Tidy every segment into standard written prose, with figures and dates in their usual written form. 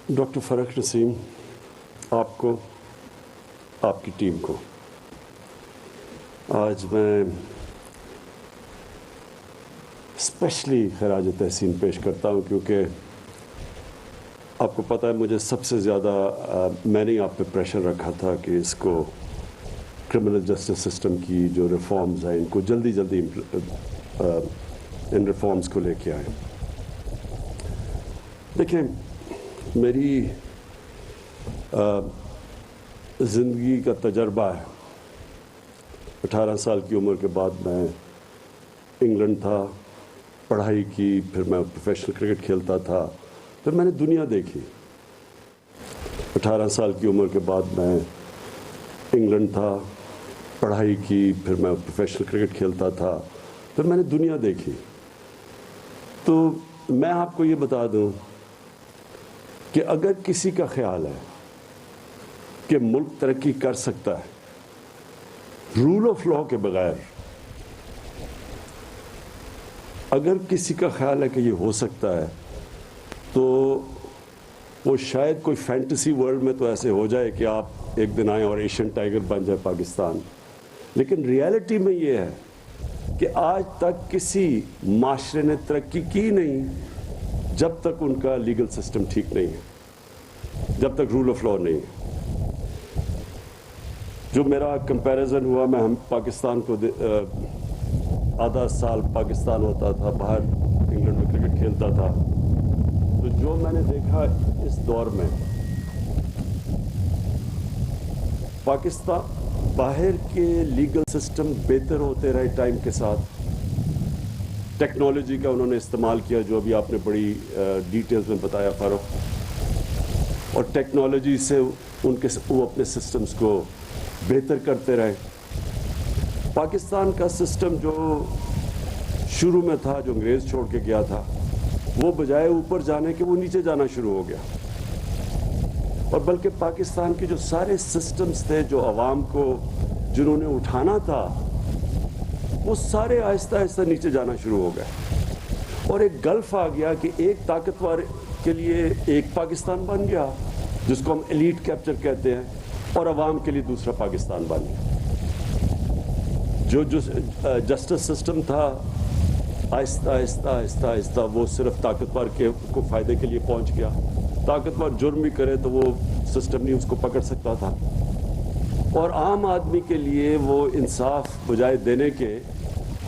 Doctor فرق نسیم، آپ کو، آپ کی ٹیم کو آج میں اسپیشلی خراج تحسین پیش کرتا ہوں، کیونکہ آپ کو پتہ ہے مجھے سب سے زیادہ میں نے آپ پہ پریشر رکھا تھا کہ اس کو کرمنل جسٹس سسٹم کی جو ریفارمز ہیں ان کو جلدی جلدی ان ریفارمز کو لے کے آئیں۔ دیکھیں، میری زندگی کا تجربہ ہے، 18 سال کی عمر کے بعد میں انگلینڈ تھا، پڑھائی کی، پھر میں پروفیشنل کرکٹ کھیلتا تھا، پھر میں نے دنیا دیکھی۔ 18 سال کی عمر کے بعد میں انگلینڈ تھا، پڑھائی کی، پھر میں پروفیشنل کرکٹ کھیلتا تھا، پھر میں نے دنیا دیکھی۔ تو میں آپ کو یہ بتا دوں کہ اگر کسی کا خیال ہے کہ ملک ترقی کر سکتا ہے رول آف لاء کے بغیر، اگر کسی کا خیال ہے کہ یہ ہو سکتا ہے تو وہ شاید کوئی فینٹیسی ورلڈ میں تو ایسے ہو جائے کہ آپ ایک دن آئیں اور ایشین ٹائگر بن جائے پاکستان، لیکن ریالٹی میں یہ ہے کہ آج تک کسی معاشرے نے ترقی کی نہیں جب تک ان کا لیگل سسٹم ٹھیک نہیں ہے، جب تک رول آف لاء نہیں ہے۔ جو میرا کمپیریزن ہوا، میں ہم پاکستان کو آدھا سال پاکستان ہوتا تھا، باہر انگلینڈ میں کرکٹ کھیلتا تھا، تو جو میں نے دیکھا اس دور میں پاکستان باہر کے لیگل سسٹم بہتر ہوتے رہے ٹائم کے ساتھ، ٹیکنالوجی کا انہوں نے استعمال کیا جو ابھی آپ نے بڑی ڈیٹیلز میں بتایا فاروق، اور ٹیکنالوجی سے وہ اپنے سسٹمز کو بہتر کرتے رہے۔ پاکستان کا سسٹم جو شروع میں تھا، جو انگریز چھوڑ کے گیا تھا، وہ بجائے اوپر جانے کے وہ نیچے جانا شروع ہو گیا، اور بلکہ پاکستان کے جو سارے سسٹمز تھے جو عوام کو جنہوں نے اٹھانا تھا وہ سارے آہستہ آہستہ نیچے جانا شروع ہو گئے، اور ایک گلف آ گیا کہ ایک طاقتور کے لیے ایک پاکستان بن گیا جس کو ہم ایلیٹ کیپچر کہتے ہیں، اور عوام کے لیے دوسرا پاکستان بن گیا۔ جو جسٹس سسٹم تھا آہستہ آہستہ آہستہ آہستہ وہ صرف طاقتور کو فائدے کے لیے پہنچ گیا، طاقتور جرم بھی کرے تو وہ سسٹم نہیں اس کو پکڑ سکتا تھا، اور عام آدمی کے لیے وہ انصاف بجائے دینے کے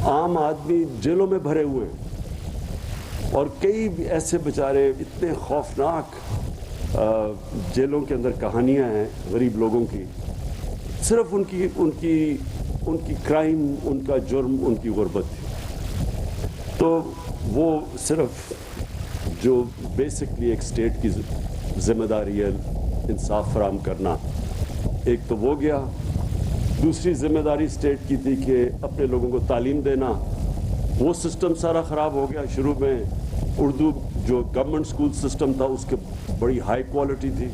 عام آدمی جیلوں میں بھرے ہوئے ہیں، اور کئی ایسے بیچارے اتنے خوفناک جیلوں کے اندر کہانیاں ہیں غریب لوگوں کی، صرف ان کی کرائم، ان کا جرم، ان کی غربت تھی۔ تو وہ صرف جو بیسکلی ایک اسٹیٹ کی ذمہ داری ہے انصاف فراہم کرنا، ایک تو وہ گیا، دوسری ذمہ داری اسٹیٹ کی تھی کہ اپنے لوگوں کو تعلیم دینا، وہ سسٹم سارا خراب ہو گیا۔ شروع میں اردو جو گورنمنٹ سکول سسٹم تھا اس کے بڑی ہائی کوالٹی تھی،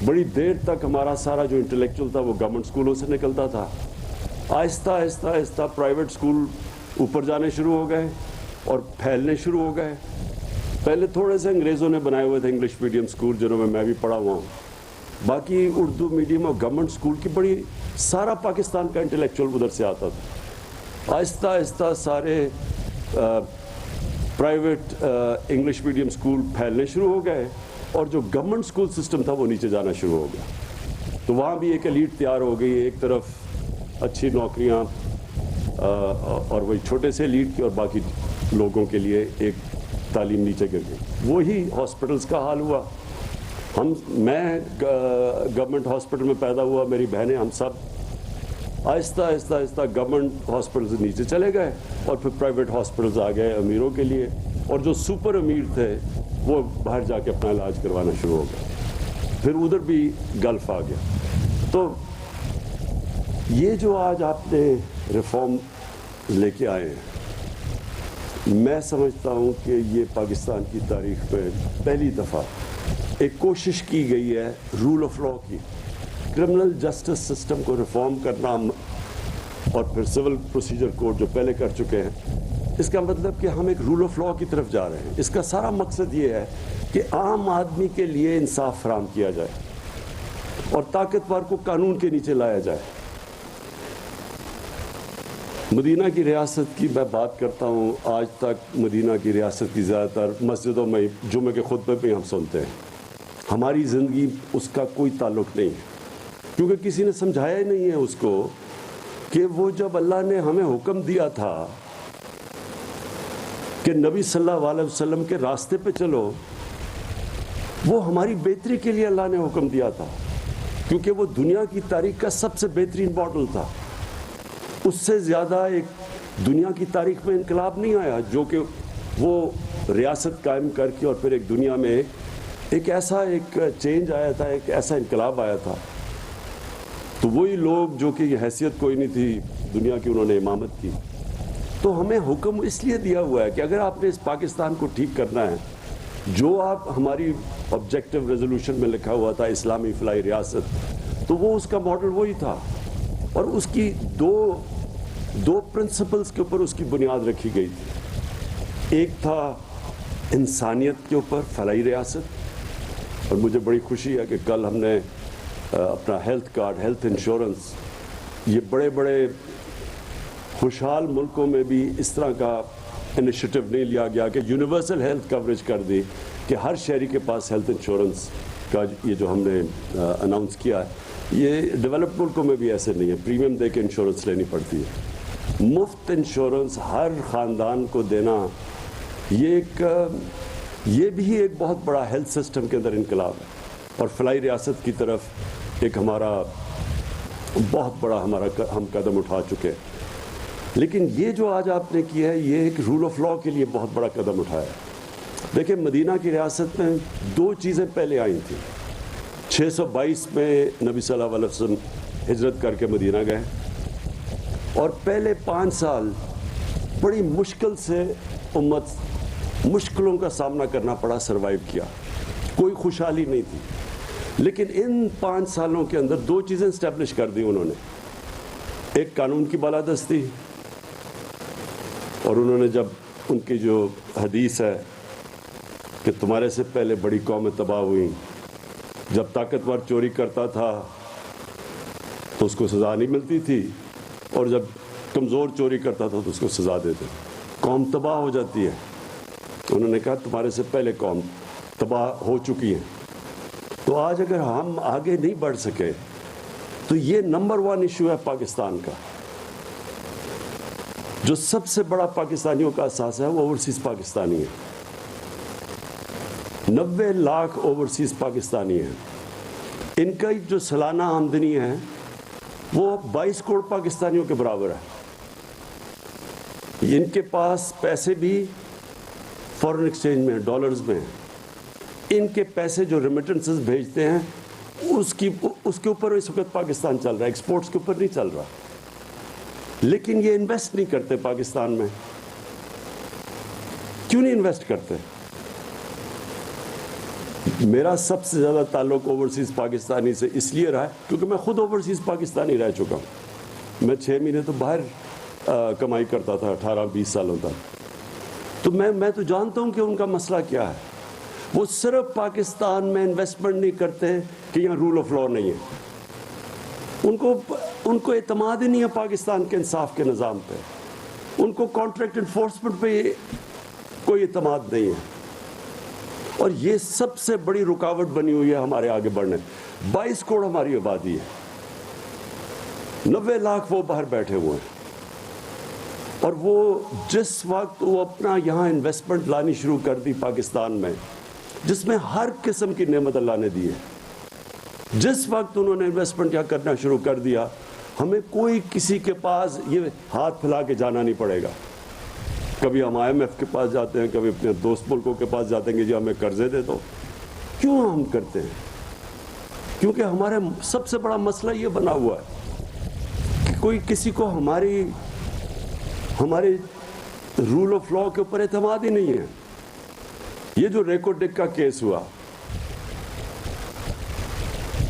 بڑی دیر تک ہمارا سارا جو انٹلیکچوئل تھا وہ گورنمنٹ سکولوں سے نکلتا تھا۔ آہستہ آہستہ آہستہ پرائیویٹ سکول اوپر جانے شروع ہو گئے اور پھیلنے شروع ہو گئے۔ پہلے تھوڑے سے انگریزوں نے بنائے ہوئے تھے انگلش میڈیم سکول جنہوں میں بھی پڑھا ہوا ہوں، باقی اردو میڈیم اور گورنمنٹ سکول کی بڑی سارا پاکستان کا انٹلیکچوئل ادھر سے آتا تھا۔ آہستہ آہستہ سارے پرائیویٹ انگلش میڈیم سکول پھیلنے شروع ہو گئے، اور جو گورنمنٹ سکول سسٹم تھا وہ نیچے جانا شروع ہو گیا۔ تو وہاں بھی ایک ایلیٹ تیار ہو گئی، ایک طرف اچھی نوکریاں اور وہی چھوٹے سے ایلیٹ کی، اور باقی لوگوں کے لیے ایک تعلیم نیچے گر گئی۔ وہی ہاسپٹلس کا حال ہوا۔ میں گورنمنٹ ہاسپٹل میں پیدا ہوا، میری بہنیں، ہم سب آہستہ آہستہ آہستہ گورنمنٹ ہاسپٹلز نیچے چلے گئے، اور پھر پرائیویٹ ہاسپٹلز آ گئے امیروں کے لیے، اور جو سپر امیر تھے وہ باہر جا کے اپنا علاج کروانا شروع ہو گئے، پھر ادھر بھی گلف آ گیا۔ تو یہ جو آج آپ نے ریفارم لے کے آئے ہیں، میں سمجھتا ہوں کہ یہ پاکستان کی تاریخ میں پہلی دفعہ ایک کوشش کی گئی ہے رول آف لاء کی، کرمنل جسٹس سسٹم کو ریفارم کرنا، اور پھر سول پروسیجر کوڈ جو پہلے کر چکے ہیں، اس کا مطلب کہ ہم ایک رول آف لا کی طرف جا رہے ہیں. اس کا سارا مقصد یہ ہے کہ عام آدمی کے لیے انصاف فراہم کیا جائے اور طاقتور کو قانون کے نیچے لایا جائے. مدینہ کی ریاست کی میں بات کرتا ہوں. آج تک مدینہ کی ریاست کی زیادہ تر مسجدوں میں جمعے کے خطبے پہ ہم سنتے ہیں. ہماری زندگی اس کا کوئی تعلق نہیں ہے، کیونکہ کسی نے سمجھایا ہی نہیں ہے اس کو کہ وہ جب اللہ نے ہمیں حکم دیا تھا کہ نبی صلی اللہ علیہ وسلم کے راستے پہ چلو، وہ ہماری بہتری کے لیے اللہ نے حکم دیا تھا، کیونکہ وہ دنیا کی تاریخ کا سب سے بہترین ماڈل تھا. اس سے زیادہ ایک دنیا کی تاریخ میں انقلاب نہیں آیا جو کہ وہ ریاست قائم کر کے اور پھر ایک دنیا میں ایک چینج آیا تھا، ایک ایسا انقلاب آیا تھا. تو وہی لوگ جو کہ یہ حیثیت کوئی نہیں تھی دنیا کی، انہوں نے امامت کی. تو ہمیں حکم اس لیے دیا ہوا ہے کہ اگر آپ نے اس پاکستان کو ٹھیک کرنا ہے، جو آپ ہماری آبجیکٹو ریزولوشن میں لکھا ہوا تھا اسلامی فلاحی ریاست، تو وہ اس کا ماڈل وہی تھا، اور اس کی دو پرنسپلز کے اوپر اس کی بنیاد رکھی گئی تھی. ایک تھا انسانیت کے اوپر فلاحی ریاست، اور مجھے بڑی خوشی ہے کہ کل ہم نے اپنا ہیلتھ کارڈ، ہیلتھ انشورنس، یہ بڑے بڑے خوشحال ملکوں میں بھی اس طرح کا انیشیٹو نہیں لیا گیا کہ یونیورسل ہیلتھ کوریج کر دی کہ ہر شہری کے پاس ہیلتھ انشورنس کا یہ جو ہم نے اناؤنس کیا ہے. یہ ڈیولپڈ ملکوں میں بھی ایسے نہیں ہے، پریمیم دے کے انشورنس لینی پڑتی ہے. مفت انشورنس ہر خاندان کو دینا، یہ بھی ایک بہت بڑا ہیلتھ سسٹم کے اندر انقلاب ہے. اور فلاحی ریاست کی طرف ایک ہمارا بہت بڑا ہم قدم اٹھا چکے. لیکن یہ جو آج آپ نے کیا ہے، یہ ایک رول آف لا کے لیے بہت بڑا قدم اٹھایا ہے. دیکھیں، مدینہ کی ریاست میں دو چیزیں پہلے آئی تھیں. 622 میں نبی صلی اللہ علیہ وسلم ہجرت کر کے مدینہ گئے، اور پہلے 5 سال بڑی مشکل سے امت مشکلوں کا سامنا کرنا پڑا، سروائیو کیا، کوئی خوشحالی نہیں تھی. لیکن ان 5 سالوں کے اندر دو چیزیں اسٹیبلش کر دی انہوں نے. ایک قانون کی بالادستی، اور انہوں نے جب ان کی جو حدیث ہے کہ تمہارے سے پہلے بڑی قومیں تباہ ہوئیں، جب طاقتور چوری کرتا تھا تو اس کو سزا نہیں ملتی تھی، اور جب کمزور چوری کرتا تھا تو اس کو سزا دیتے، قوم تباہ ہو جاتی ہے. انہوں نے کہا تمہارے سے پہلے قوم تباہ ہو چکی ہے. تو آج اگر ہم آگے نہیں بڑھ سکے تو یہ نمبر 1 ایشو ہے پاکستان کا. جو سب سے بڑا پاکستانیوں کا احساس ہے وہ اوورسیز پاکستانی ہے. 90 لاکھ اوورسیز پاکستانی ہیں. ان کا جو سالانہ آمدنی ہے وہ 22 کروڑ پاکستانیوں کے برابر ہے. ان کے پاس پیسے بھی فورن ایکسچینج میں، ڈالرز میں. ان کے پیسے جو ریمیٹنسز بھیجتے ہیں اس کے اوپر اس وقت پاکستان چل رہا ہے، ایکسپورٹس کے اوپر نہیں چل رہا. لیکن یہ انویسٹ نہیں کرتے پاکستان میں. کیوں نہیں انویسٹ کرتے؟ میرا سب سے زیادہ تعلق اوورسیز پاکستانی سے اس لیے رہا ہے کیونکہ میں خود اوورسیز پاکستانی رہ چکا ہوں. میں 6 مہینے تو باہر کمائی کرتا تھا 18-20 سالوں تک. تو میں تو جانتا ہوں کہ ان کا مسئلہ کیا ہے. وہ صرف پاکستان میں انویسٹمنٹ نہیں کرتے کہ یہاں رول آف لا نہیں ہے. ان کو اعتماد ہی نہیں ہے پاکستان کے انصاف کے نظام پہ. ان کو کانٹریکٹ انفورسمنٹ پہ کوئی اعتماد نہیں ہے. اور یہ سب سے بڑی رکاوٹ بنی ہوئی ہے ہمارے آگے بڑھنے. 22 کروڑ ہماری آبادی ہے، 90 لاکھ وہ باہر بیٹھے ہوئے ہیں. اور وہ جس وقت وہ اپنا یہاں انویسٹمنٹ لانی شروع کر دی پاکستان میں، جس میں ہر قسم کی نعمت اللہ نے دی ہے، جس وقت انہوں نے انویسٹمنٹ یہاں کرنا شروع کر دیا، ہمیں کوئی کسی کے پاس یہ ہاتھ پھیلا کے جانا نہیں پڑے گا. کبھی ہم IMF کے پاس جاتے ہیں، کبھی اپنے دوست ملکوں کے پاس جاتے ہیں کہ جی ہمیں قرضے دے دو. کیوں ہم کرتے ہیں؟ کیونکہ ہمارے سب سے بڑا مسئلہ یہ بنا ہوا ہے کہ کوئی کسی کو ہمارے رول آف لا کے اوپر اعتماد ہی نہیں ہے. یہ جو ریکو ڈک کا کیس ہوا،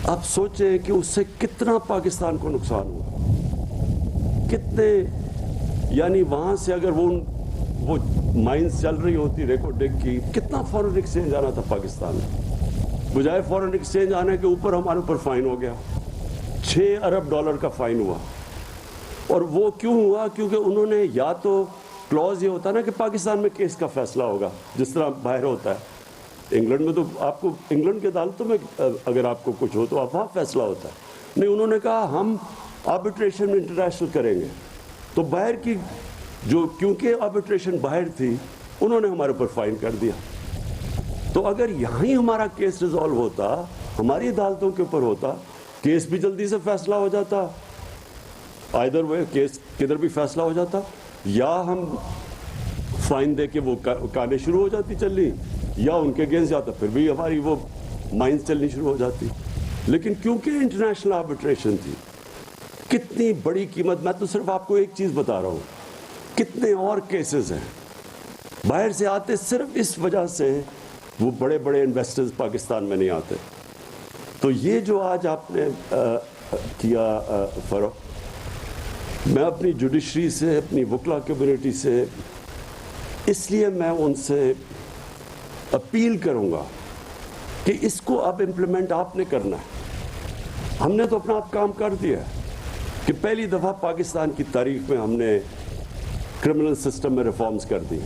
آپ سوچیں کہ اس سے کتنا پاکستان کو نقصان ہوا. کتنے، یعنی وہاں سے اگر وہ وہ مائنس چل رہی ہوتی ریکارڈنگ کی, کتنا فورن ایکسچینج آنا تھا پاکستان میں. بجائے فورن ایکسچینج آنے کے اوپر ہمارے اوپر فائن ہو گیا, $6 ارب کا فائن ہوا. اور وہ کیوں ہوا؟ کیونکہ انہوں نے یا تو کلوز یہ ہوتا نا کہ پاکستان میں کیس کا فیصلہ ہوگا جس طرح باہر ہوتا ہے. انگلینڈ میں تو آپ کو انگلینڈ کے عدالتوں میں اگر آپ کو کچھ ہو تو آپ وہاں فیصلہ ہوتا ہے. نہیں, انہوں نے کہا ہم آربیٹریشن میں انٹرنیشنل کریں گے. تو باہر کی جو, کیونکہ آربیٹریشن باہر تھی, انہوں نے ہمارے اوپر فائن کر دیا. تو اگر یہاں ہی ہمارا کیس ریزالو ہوتا, ہماری عدالتوں کے اوپر ہوتا, کیس بھی جلدی سے فیصلہ ہو جاتا, آئدر وے کیس کدھر بھی فیصلہ ہو جاتا, یا ہم فائن دے کے وہ کانیں شروع ہو جاتی چلنی, یا ان کے اگینسٹ جاتا, پھر بھی ہماری وہ مائنس چلنی شروع ہو جاتی. لیکن کیونکہ انٹرنیشنل آربیٹریشن تھی, کتنی بڑی قیمت. میں تو صرف آپ کو ایک چیز بتا رہا ہوں, کتنے اور کیسز ہیں باہر سے آتے صرف اس وجہ سے وہ بڑے بڑے انویسٹرز پاکستان میں نہیں آتے. تو یہ جو آج آپ نے کیا فروغ, میں اپنی جوڈیشری سے, اپنی وکلا کمیونٹی سے, اس لیے میں ان سے اپیل کروں گا کہ اس کو اب امپلیمنٹ آپ نے کرنا ہے. ہم نے تو اپنا آپ کام کر دیا ہے کہ پہلی دفعہ پاکستان کی تاریخ میں ہم نے کرمنل سسٹم میں ریفارمز کر دی,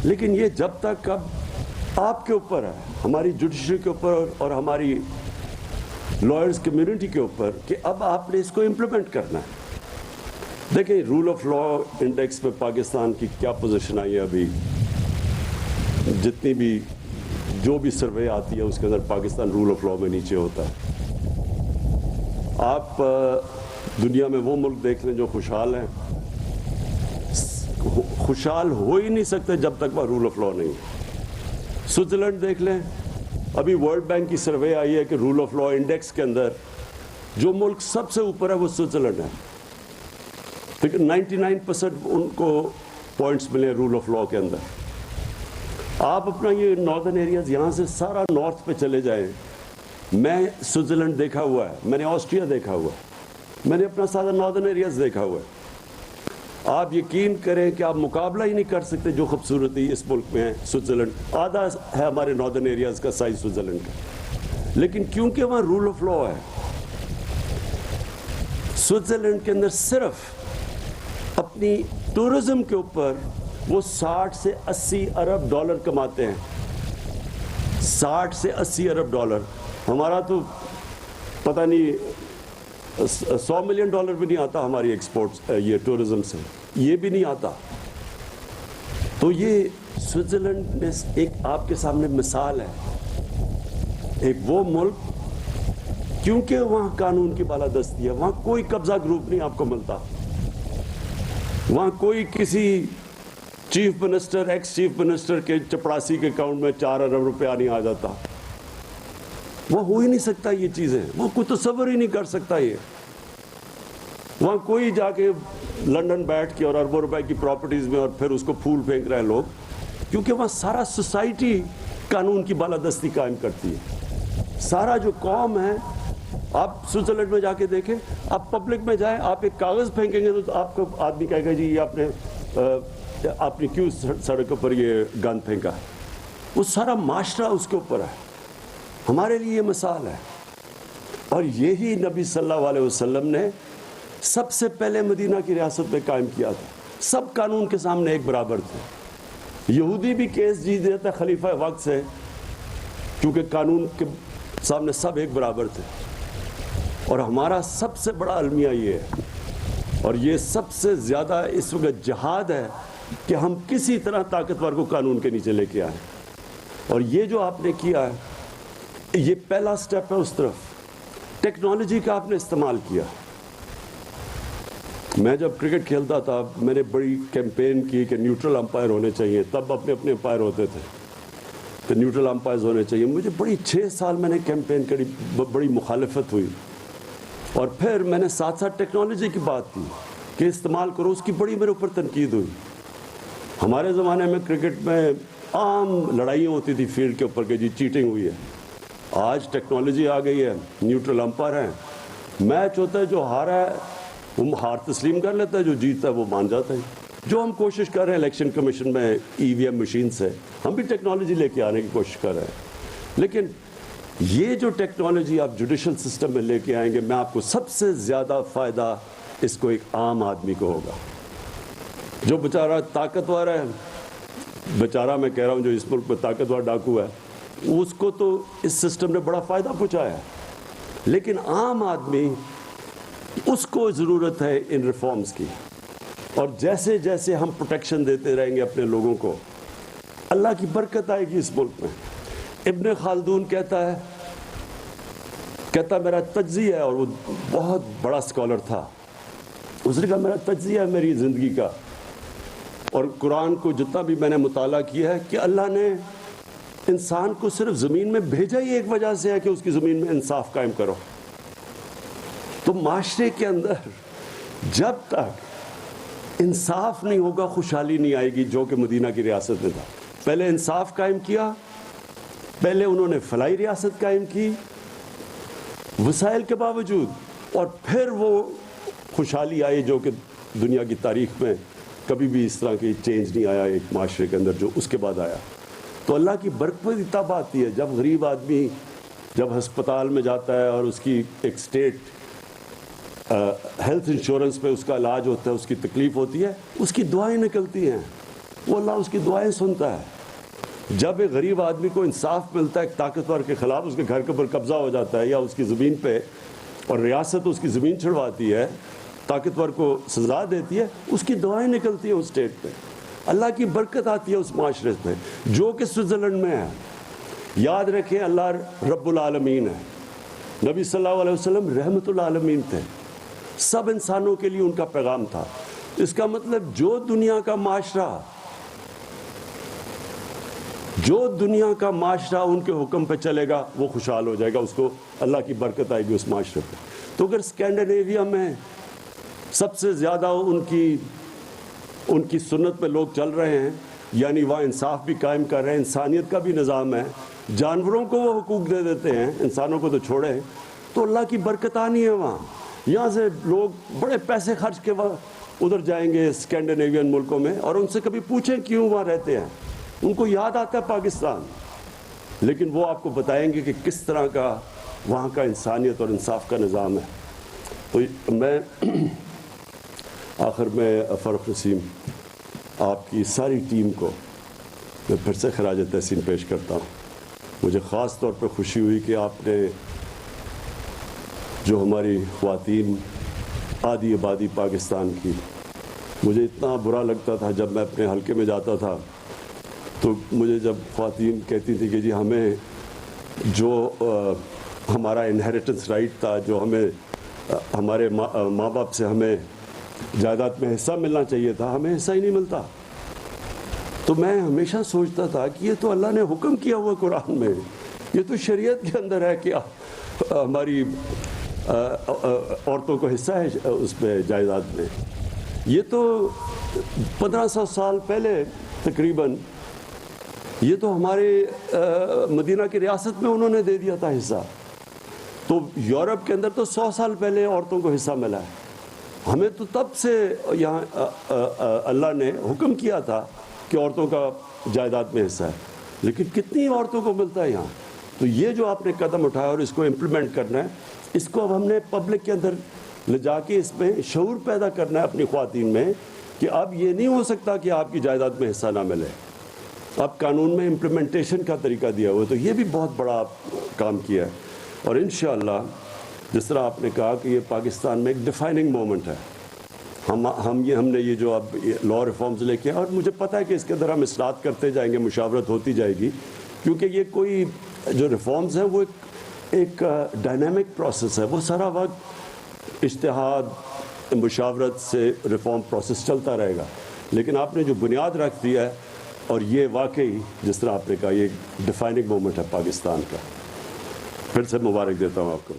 لیکن یہ جب تک اب آپ کے اوپر ہے, ہماری جوڈیشری کے اوپر اور ہماری لائرز کمیونٹی کے اوپر, کہ اب آپ نے اس کو امپلیمنٹ کرنا ہے. دیکھیں رول آف لا انڈیکس میں پاکستان کی کیا پوزیشن آئی ہے ابھی, جتنی بھی جو بھی سروے آتی ہے اس کے اندر پاکستان رول آف لا میں نیچے ہوتا ہے. آپ دنیا میں وہ ملک دیکھ لیں جو خوشحال ہیں, خوشحال ہو ہی نہیں سکتے جب تک وہ رول آف لا نہیں. سوئٹزرلینڈ دیکھ لیں, ابھی ورلڈ بینک کی سروے آئی ہے کہ رول آف لا انڈیکس کے اندر جو ملک سب سے اوپر ہے وہ سوئٹزرلینڈ ہے. لیکن 99% ان کو پوائنٹس ملے رول آف لا کے اندر. آپ اپنا یہ ناردرن ایریاز, یہاں سے سارا نارتھ پہ چلے جائیں, میں سوئٹزرلینڈ دیکھا ہوا ہے, میں نے آسٹریا دیکھا ہوا ہے, میں نے اپنا سارا ناردرن ایریاز دیکھا ہوا ہے. آپ یقین کریں کہ آپ مقابلہ ہی نہیں کر سکتے جو خوبصورتی اس ملک میں ہے. سوئٹزرلینڈ آدھا ہے ہمارے ناردرن ایریاز کا سائز سوئٹزرلینڈ کا, لیکن کیونکہ وہاں رول آف لا ہے, سوئٹزرلینڈ کے اندر صرف اپنی ٹورزم کے اوپر وہ $60 سے $80 ارب کماتے ہیں. $60 سے $80 ارب. ہمارا تو پتہ نہیں $100 ملین بھی نہیں آتا ہماری ایکسپورٹس, یہ ٹورزم سے یہ بھی نہیں آتا. تو یہ سوئٹزرلینڈ میں ایک آپ کے سامنے مثال ہے, ایک وہ ملک کیونکہ وہاں قانون کی بالادستی ہے, وہاں کوئی قبضہ گروپ نہیں آپ کو ملتا, وہاں کوئی کسی chief minister, x chief minister کے چپڑاسی کے اکاؤنٹ میں $4 ارب نہیں آ جاتا. وہ ہو ہی نہیں سکتا یہ چیزیں, وہ کوئی تصور ہی نہیں کر سکتا. یہ وہاں کوئی جا کے لنڈن بیٹھ کے اور اربوں روپے کی پراپرٹیز میں اور پھر اس کو پھول پھینک رہے ہیں لوگ, کیونکہ وہاں سارا سوسائٹی قانون کی بالادستی قائم کرتی ہے. سارا جو قوم ہے, آپ سوئٹزرلینڈ میں جا کے دیکھیں, آپ پبلک میں جائیں, آپ ایک کاغذ پھینکیں گے تو آپ کو آدمی کہے گا جی یہ آپ نے کیوں سڑک پر یہ گند پھینکا. وہ سارا معاشرہ اس کے اوپر ہے. ہمارے لیے یہ مثال ہے. اور یہی نبی صلی اللہ علیہ وسلم نے سب سے پہلے مدینہ کی ریاست میں قائم کیا تھا. سب قانون کے سامنے ایک برابر تھے. یہودی بھی کیس جیت دیتا ہے خلیفہ وقت سے, کیونکہ قانون کے سامنے سب ایک برابر تھے. اور ہمارا سب سے بڑا المیہ یہ ہے, اور یہ سب سے زیادہ اس وقت جہاد ہے کہ ہم کسی طرح طاقتور کو قانون کے نیچے لے کے آئیں. اور یہ جو آپ نے کیا ہے, یہ پہلا سٹیپ ہے اس طرف. ٹیکنالوجی کا آپ نے استعمال کیا. میں جب کرکٹ کھیلتا تھا میں نے بڑی کیمپین کی کہ نیوٹرل امپائر ہونے چاہیے. تب اپنے اپنے امپائر ہوتے تھے تو نیوٹرل امپائرز ہونے چاہیے. مجھے بڑی 6 سال میں نے کیمپین کری, بڑی مخالفت ہوئی. اور پھر میں نے ساتھ ساتھ ٹیکنالوجی کی بات کی کہ استعمال کرو, اس کی بڑی میرے اوپر تنقید ہوئی. ہمارے زمانے میں کرکٹ میں عام لڑائیاں ہوتی تھی فیلڈ کے اوپر کہ جی چیٹنگ ہوئی ہے. آج ٹیکنالوجی آ گئی ہے, نیوٹرل امپائر ہیں, میچ ہوتا ہے, جو ہارا ہے وہ ہار تسلیم کر لیتا ہے, جو جیتتا ہے وہ مان جاتا ہے. جو ہم کوشش کر رہے ہیں الیکشن کمیشن میں EVM مشین سے، ہم بھی ٹیکنالوجی لے کے آنے کی کوشش کر رہے ہیں، لیکن یہ جو ٹیکنالوجی آپ جوڈیشل سسٹم میں لے کے آئیں گے، میں آپ کو سب سے زیادہ فائدہ اس کو ایک عام آدمی کو ہوگا، جو بیچارہ طاقتور ہے، بیچارہ میں کہہ رہا ہوں جو اس ملک میں طاقتور ڈاکو ہے، اس کو تو اس سسٹم نے بڑا فائدہ پہنچایا ہے، لیکن عام آدمی اس کو ضرورت ہے ان ریفارمز کی، اور جیسے جیسے ہم پروٹیکشن دیتے رہیں گے اپنے لوگوں کو، اللہ کی برکت آئے گی اس ملک میں۔ ابن خلدون کہتا ہے میرا تجزیہ ہے، اور وہ بہت بڑا اسکالر تھا، اس نے کہا میرا تجزیہ ہے میری زندگی کا اور قرآن کو جتنا بھی میں نے مطالعہ کیا ہے کہ اللہ نے انسان کو صرف زمین میں بھیجا ہی ایک وجہ سے ہے کہ اس کی زمین میں انصاف قائم کرو۔ تو معاشرے کے اندر جب تک انصاف نہیں ہوگا خوشحالی نہیں آئے گی، جو کہ مدینہ کی ریاست میں تھا۔ پہلے انصاف قائم کیا، پہلے انہوں نے فلاحی ریاست قائم کی وسائل کے باوجود، اور پھر وہ خوشحالی آئی جو کہ دنیا کی تاریخ میں کبھی بھی اس طرح کی چینج نہیں آیا ایک معاشرے کے اندر جو اس کے بعد آیا۔ تو اللہ کی برکت تب آتی ہے جب غریب آدمی جب ہسپتال میں جاتا ہے اور اس کی ایک اسٹیٹ ہیلتھ انشورنس پہ اس کا علاج ہوتا ہے، اس کی تکلیف ہوتی ہے، اس کی دعائیں نکلتی ہیں، وہ اللہ اس کی دعائیں سنتا ہے۔ جب ایک غریب آدمی کو انصاف ملتا ہے ایک طاقتور کے خلاف، اس کے گھر کے اوپر قبضہ ہو جاتا ہے یا اس کی زمین پہ، اور ریاست اس کی زمین چھڑواتی ہے، طاقتور کو سزا دیتی ہے، اس کی دعائیں نکلتی ہیں اس اسٹیٹ پہ، اللہ کی برکت آتی ہے اس معاشرے میں، جو کہ سوئٹزرلینڈ میں ہے۔ یاد رکھیں اللہ رب العالمین ہے، نبی صلی اللہ علیہ وسلم رحمت العالمین تھے، سب انسانوں کے لیے ان کا پیغام تھا۔ اس کا مطلب جو دنیا کا معاشرہ ان کے حکم پہ چلے گا وہ خوشحال ہو جائے گا، اس کو اللہ کی برکت آئے گی اس معاشرے پہ۔ تو اگر اسکینڈینیویا میں سب سے زیادہ ان کی سنت پہ لوگ چل رہے ہیں، یعنی وہاں انصاف بھی قائم کر رہے ہیں، انسانیت کا بھی نظام ہے، جانوروں کو وہ حقوق دے دیتے ہیں، انسانوں کو تو چھوڑیں، تو اللہ کی برکت آنی ہے وہاں۔ یہاں سے لوگ بڑے پیسے خرچ کے ادھر جائیں گے اسکینڈینیوین ملکوں میں، اور ان سے کبھی پوچھیں کیوں وہاں رہتے ہیں، ان کو یاد آتا ہے پاکستان، لیکن وہ آپ کو بتائیں گے کہ کس طرح کا وہاں کا انسانیت اور انصاف کا نظام ہے۔ تو میں آخر میں فاروق نسیم آپ کی ساری ٹیم کو میں پھر سے خراج تحسین پیش کرتا ہوں۔ مجھے خاص طور پہ خوشی ہوئی کہ آپ نے جو ہماری خواتین آدھی آبادی پاکستان کی، مجھے اتنا برا لگتا تھا جب میں اپنے حلقے میں جاتا تھا تو مجھے جب خواتین کہتی تھی کہ جی ہمیں جو ہمارا انہیریٹنس رائٹ تھا، جو ہمیں ہمارے ماں باپ سے ہمیں جائیداد میں حصہ ملنا چاہیے تھا، ہمیں حصہ ہی نہیں ملتا، تو میں ہمیشہ سوچتا تھا کہ یہ تو اللہ نے حکم کیا ہوا قرآن میں، یہ تو شریعت کے اندر ہے کہ ہماری عورتوں کو حصہ ہے اس میں جائیداد میں۔ یہ تو 1500 سال پہلے تقریباً یہ تو ہمارے مدینہ کی ریاست میں انہوں نے دے دیا تھا حصہ، تو یورپ کے اندر تو 100 سال پہلے عورتوں کو حصہ ملا ہے، ہمیں تو تب سے یہاں اللہ نے حکم کیا تھا کہ عورتوں کا جائیداد میں حصہ ہے، لیکن کتنی عورتوں کو ملتا ہے یہاں۔ تو یہ جو آپ نے قدم اٹھایا اور اس کو امپلیمنٹ کرنا ہے، اس کو اب ہم نے پبلک کے اندر لے جا کے اس میں شعور پیدا کرنا ہے اپنی خواتین میں کہ اب یہ نہیں ہو سکتا کہ آپ کی جائیداد میں حصہ نہ ملے۔ اب قانون میں امپلیمنٹیشن کا طریقہ دیا ہوا، تو یہ بھی بہت بڑا کام کیا ہے، اور انشاءاللہ جس طرح آپ نے کہا کہ یہ پاکستان میں ایک ڈیفائننگ مومنٹ ہے، ہم نے یہ جو اب لا ریفارمز لے کے، اور مجھے پتہ ہے کہ اس کے اندر ہم اصلاحات کرتے جائیں گے، مشاورت ہوتی جائے گی، کیونکہ یہ کوئی جو ریفارمز ہیں وہ ایک ڈائنامک پروسیس ہے، وہ سارا وقت اجتہاد مشاورت سے ریفارم پروسیس چلتا رہے گا، لیکن آپ نے جو بنیاد رکھ دیا ہے، اور یہ واقعی جس طرح آپ نے کہا یہ ڈیفائننگ مومنٹ ہے پاکستان کا۔ پھر سے مبارک دیتا ہوں آپ کو۔